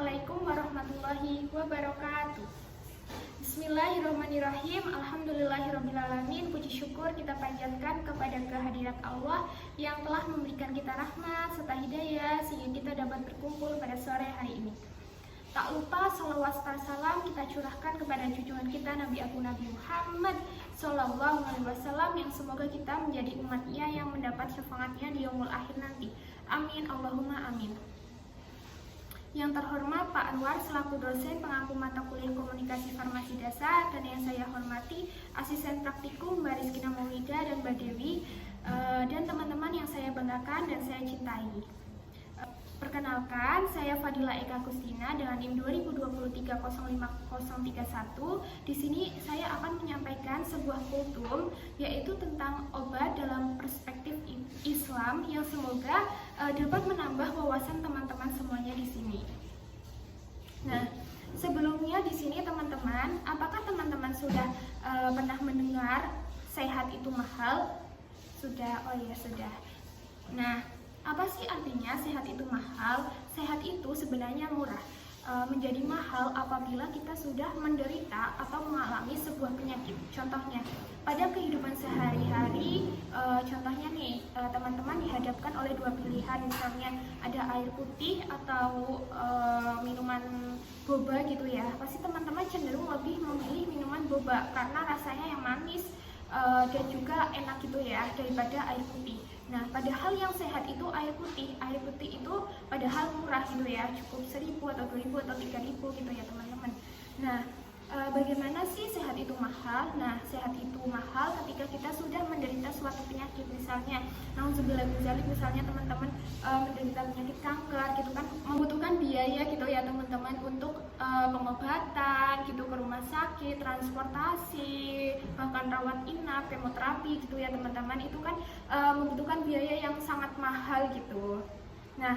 Assalamualaikum warahmatullahi wabarakatuh. Bismillahirrahmanirrahim. Alhamdulillahirrabbilalamin. Puji syukur kita panjatkan kepada kehadirat Allah yang telah memberikan kita rahmat serta hidayah sehingga kita dapat berkumpul pada sore hari ini. Tak lupa salawat serta salam kita curahkan kepada junjungan kita Nabi Muhammad Sallallahu Alaihi Wasallam yang semoga kita menjadi umatnya yang mendapat syafaatnya di yaumul akhir nanti. Amin Allahumma amin. Yang terhormat Pak Anwar selaku dosen pengampu mata kuliah komunikasi farmasi dasar, dan yang saya hormati asisten praktikum Mbak Rizkina Maulida dan Mbak Dewi, dan teman-teman yang saya banggakan dan saya cintai. Perkenalkan, saya Fadila Eka Kustina dengan NIM 2023-05031. Di sini saya akan menyampaikan sebuah kultum yaitu tentang obat dalam perspektif Islam yang semoga dapat menambah wawasan teman-teman semuanya di sini. Nah, sebelumnya di sini teman-teman, apakah teman-teman sudah pernah mendengar sehat itu mahal? Sudah? Oh ya, sudah. Nah, apa sih artinya sehat itu mahal? Sehat itu sebenarnya murah. Menjadi mahal apabila kita sudah menderita atau mengalami sebuah penyakit. Contohnya, pada kehidupan sehari-hari, contohnya nih, teman-teman dihadapkan oleh dua pilihan, misalnya ada air putih atau minuman boba gitu ya. Pasti teman-teman cenderung lebih memilih minuman boba karena rasanya yang manis dan juga enak gitu ya daripada air putih. Nah, padahal yang sehat itu air putih. Air putih itu padahal murah gitu ya, cukup 1.000 atau 2.000 atau 3.000 gitu ya teman-teman. Nah, bagaimana sih sehat itu mahal? Nah, sehat itu mahal ketika kita sudah menderita suatu penyakit, misalnya misalnya teman-teman menderita penyakit kanker gitu kan, membutuhkan biaya gitu ya teman-teman untuk pengobatan gitu, ke rumah sakit, transportasi, bahkan rawat inap, kemoterapi gitu ya teman-teman. Itu kan membutuhkan biaya yang sangat mahal gitu. Nah,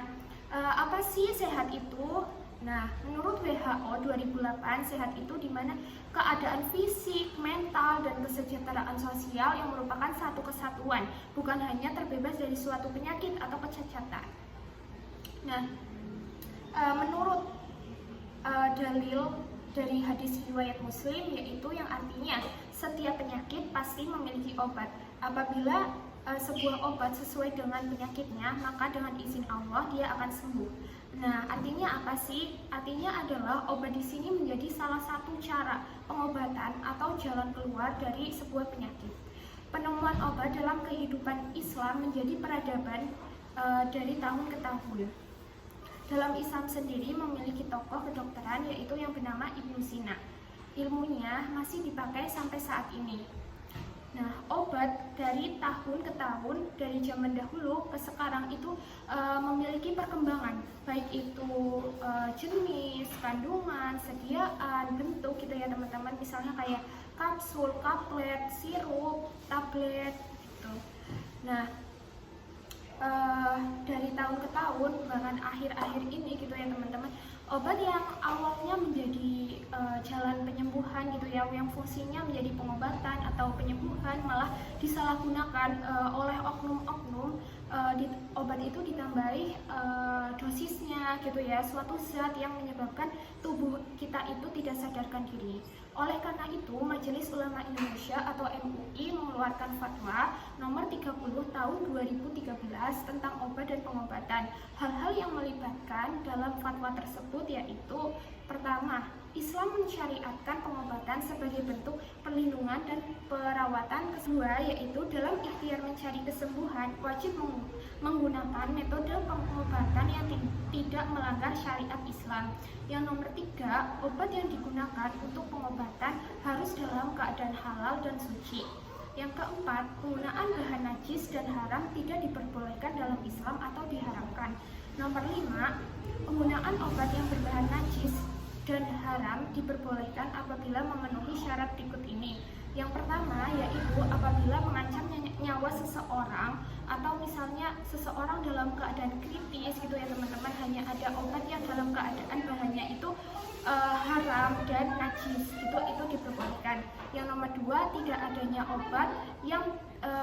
apa sih sehat itu? Nah, menurut WHO 2008, sehat itu dimana keadaan fisik, mental, dan kesejahteraan sosial yang merupakan satu kesatuan, bukan hanya terbebas dari suatu penyakit atau kecacatan. Nah, menurut dalil dari hadis riwayat Muslim, yaitu yang artinya setiap penyakit pasti memiliki obat. Apabila sebuah obat sesuai dengan penyakitnya, maka dengan izin Allah dia akan sembuh. Nah, artinya apa sih? Artinya adalah obat di sini menjadi salah satu cara pengobatan atau jalan keluar dari sebuah penyakit. Penemuan obat dalam kehidupan Islam menjadi peradaban dari tahun ke tahun. Dalam Islam sendiri memiliki tokoh kedokteran yaitu yang bernama Ibnu Sina. Ilmunya masih dipakai sampai saat ini. Nah, obat dari tahun ke tahun, dari zaman dahulu ke sekarang itu memiliki perkembangan, baik itu jenis, kandungan, sediaan, bentuk gitu ya teman-teman. Misalnya kayak kapsul, kaplet, sirup, tablet gitu. Nah, dari tahun ke tahun, bahkan akhir-akhir ini gitu ya teman-teman, obat yang awalnya menjadi jalan penyembuhan gitu ya, yang fungsinya menjadi pengobatan atau penyembuhan, malah disalahgunakan oleh oknum-oknum. Obat itu ditambahi dosisnya gitu ya, suatu zat yang menyebabkan tubuh kita itu tidak sadarkan diri. Oleh karena itu, Majelis Ulama Indonesia atau MUI mengeluarkan fatwa nomor 30 tahun 2013 tentang obat dan pengobatan. Hal-hal yang melibatkan dalam fatwa tersebut yaitu, pertama, Islam mensyariatkan pengobatan sebagai bentuk perlindungan dan perawatan. Kedua, yaitu dalam ikhtiar mencari kesembuhan wajib menggunakan metode pengobatan yang tidak melanggar syariat Islam. Yang nomor 3, obat yang digunakan untuk pengobatan harus dalam keadaan halal dan suci. Yang keempat, penggunaan bahan najis dan haram tidak diperbolehkan dalam Islam atau diharamkan. Nomor 5, penggunaan obat yang berbahan najis dan haram diperbolehkan apabila memenuhi syarat berikut ini. Yang pertama yaitu apabila mengancam nyawa seseorang, atau misalnya seseorang dalam keadaan kritis gitu ya teman-teman, hanya ada obat yang dalam keadaan bahannya itu haram dan najis gitu, itu diperbolehkan. Yang nomor 2, tidak adanya obat yang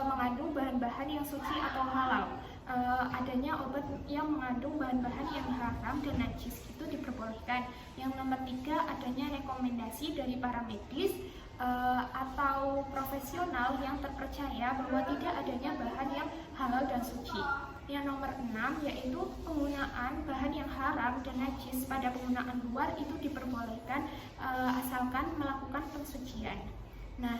mengandung bahan-bahan yang suci atau halal. Adanya obat yang mengandung bahan-bahan yang haram dan najis itu diperbolehkan. diperbolehkan. Yang nomor 3, adanya rekomendasi dari para medis atau profesional yang terpercaya bahwa tidak adanya bahan yang halal dan suci. Yang nomor 6 yaitu penggunaan bahan yang haram dan najis pada penggunaan luar itu diperbolehkan asalkan melakukan pensucian. Nah,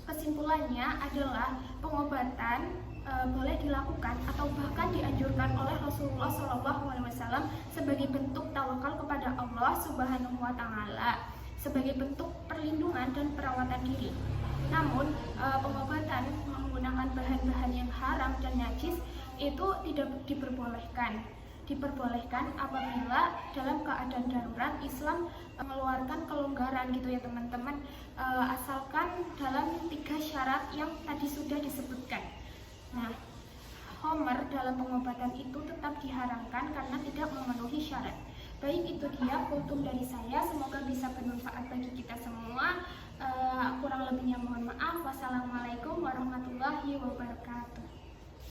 kesimpulannya adalah pengobatan boleh dilakukan atau bahkan dianjurkan oleh Rasulullah SAW sebagai bentuk tawakal kepada Allah Subhanahu wa Ta'ala, sebagai bentuk perlindungan dan perawatan diri. Namun, pengobatan menggunakan bahan-bahan yang haram dan najis itu tidak diperbolehkan. Diperbolehkan apabila dalam keadaan darurat Islam mengeluarkan kelonggaran gitu ya teman-teman, asalkan dalam 3 syarat yang tadi sudah disebutkan. Nah, homer dalam pengobatan itu tetap diharamkan karena tidak memenuhi syarat. Baik, itu dia kultum dari saya, semoga bisa bermanfaat bagi kita semua. Kurang lebihnya mohon maaf. Wassalamualaikum warahmatullahi wabarakatuh.